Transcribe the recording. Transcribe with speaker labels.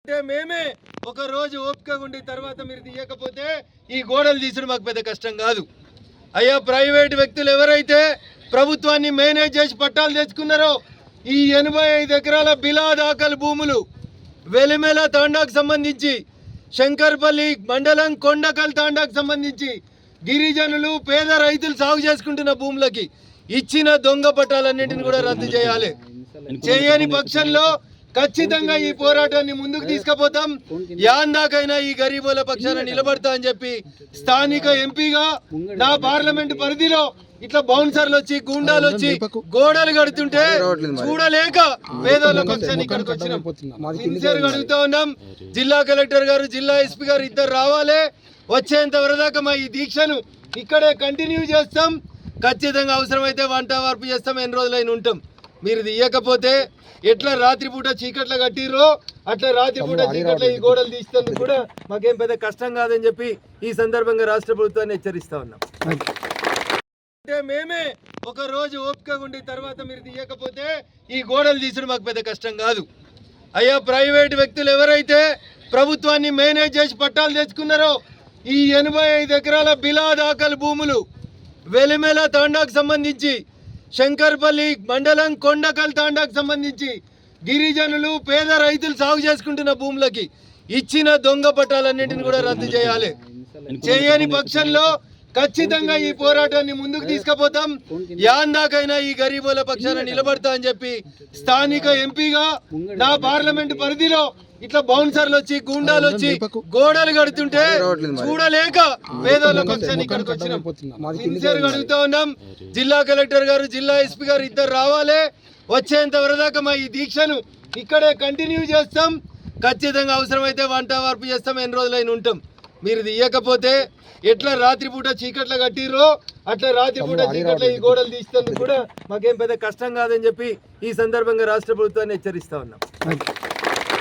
Speaker 1: అంటే మేమే ఒక రోజు ఓపికగా ఉండి తర్వాత మీరు తీయకపోతే ఈ గోడలు తీసుడు మాకు పెద్ద కష్టం కాదు. అయ్యా ప్రైవేట్ వ్యక్తులు ఎవరైతే ప్రభుత్వాన్ని మేనేజ్ చేసి పట్టాలు తెచ్చుకున్నారో ఈ 85 ఎకరాల బిలా దాఖలు భూములు వెలిమెల తాండాకు సంబంధించి శంకర్పల్లి మండలం కొండకల్ తాండాకు సంబంధించి గిరిజనులు పేద రైతులు సాగు చేసుకుంటున్న భూములకి ఇచ్చిన దొంగ పట్టాలన్నింటిని కూడా రద్దు చేయాలి. చేయని పక్షంలో ఖచ్చితంగా ఈ పోరాటాన్ని ముందుకు తీసుకుపోతాం. యాందాకైనా ఈ గరీబుల పక్షాన నిలబడతా అని చెప్పి స్థానిక ఎంపీగా నా పార్లమెంట్ పరిధిలో ఇట్లా బౌన్సర్లు వచ్చి గుండాలు వచ్చి గోడలు కడుతుంటే చూడలేక పేదోళ్ళ పక్షాన్ని ఇక్కడికి వచ్చినాం. సిన్సియర్గా అడుగుతా ఉన్నాం. జిల్లా కలెక్టర్ గారు, జిల్లా ఎస్పీ గారు ఇద్దరు రావాలి. వచ్చేంత వరదాకా మా ఈ దీక్షను ఇక్కడే కంటిన్యూ చేస్తాం. ఖచ్చితంగా అవసరమైతే వంట వార్పు చేస్తాం. ఎన్ని రోజులైనా ఉంటాం. మీరు తీయకపోతే ఎట్లా రాత్రిపూట చీకట్ల కట్టిర్రో అట్లా రాత్రిపూట చీకట్ల ఈ గోడలు తీసేందుకు కూడా మాకేం పెద్ద కష్టం కాదని చెప్పి ఈ సందర్భంగా రాష్ట్ర ప్రభుత్వాన్ని హెచ్చరిస్తా ఉన్నాం. అంటే మేమే ఒక రోజు ఓపికగా ఉండి తర్వాత మీరు తీయకపోతే ఈ గోడలు తీసుడు మాకు పెద్ద కష్టం కాదు. అయ్యా ప్రైవేట్ వ్యక్తులు ఎవరైతే ప్రభుత్వాన్ని మేనేజ్ చేసి పట్టాలు తెచ్చుకున్నారో ఈ 85 ఎకరాల బిలా దాఖలు భూములు వెలిమెల తాండాకు సంబంధించి శంకర్పల్లి మండలం కొండకల్ తాండాకు సంబంధించి గిరిజనులు పేద రైతులు సాగు చేసుకుంటున్న భూములకి ఇచ్చిన దొంగ పట్టాలన్నింటిని కూడా రద్దు చేయాలి. చేయని పక్షంలో ఖచ్చితంగా ఈ పోరాటాన్ని ముందుకు తీసుకుపోతాం. యాందాకైనా ఈ గరీబుల పక్షాన నిలబడతా అని చెప్పి స్థానిక ఎంపీగా నా పార్లమెంట్ పరిధిలో ఇట్లా బౌన్సర్లు వచ్చి గుండాలు వచ్చి గోడలు కడుతుంటే చూడలేక పేదోళ్ళ పక్షాన్ని ఇక్కడికి వచ్చినాం. సిన్సియర్గా అడుగుతా ఉన్నాం. జిల్లా కలెక్టర్ గారు, జిల్లా ఎస్పీ గారు ఇద్దరు రావాలి. వచ్చేంత వరదాకా మా ఈ దీక్షను ఇక్కడే కంటిన్యూ చేస్తాం. ఖచ్చితంగా అవసరమైతే వంట వార్పు చేస్తాం. ఎన్ని రోజులైనా ఉంటాం. మీరు తీయకపోతే ఎట్లా రాత్రిపూట చీకట్ల కట్టిర్రో అట్లా రాత్రిపూట చీకట్ల ఈ గోడలు తీసేందుకు కూడా మాకేం పెద్ద కష్టం కాదని చెప్పి ఈ సందర్భంగా రాష్ట్ర ప్రభుత్వాన్ని హెచ్చరిస్తా ఉన్నాం.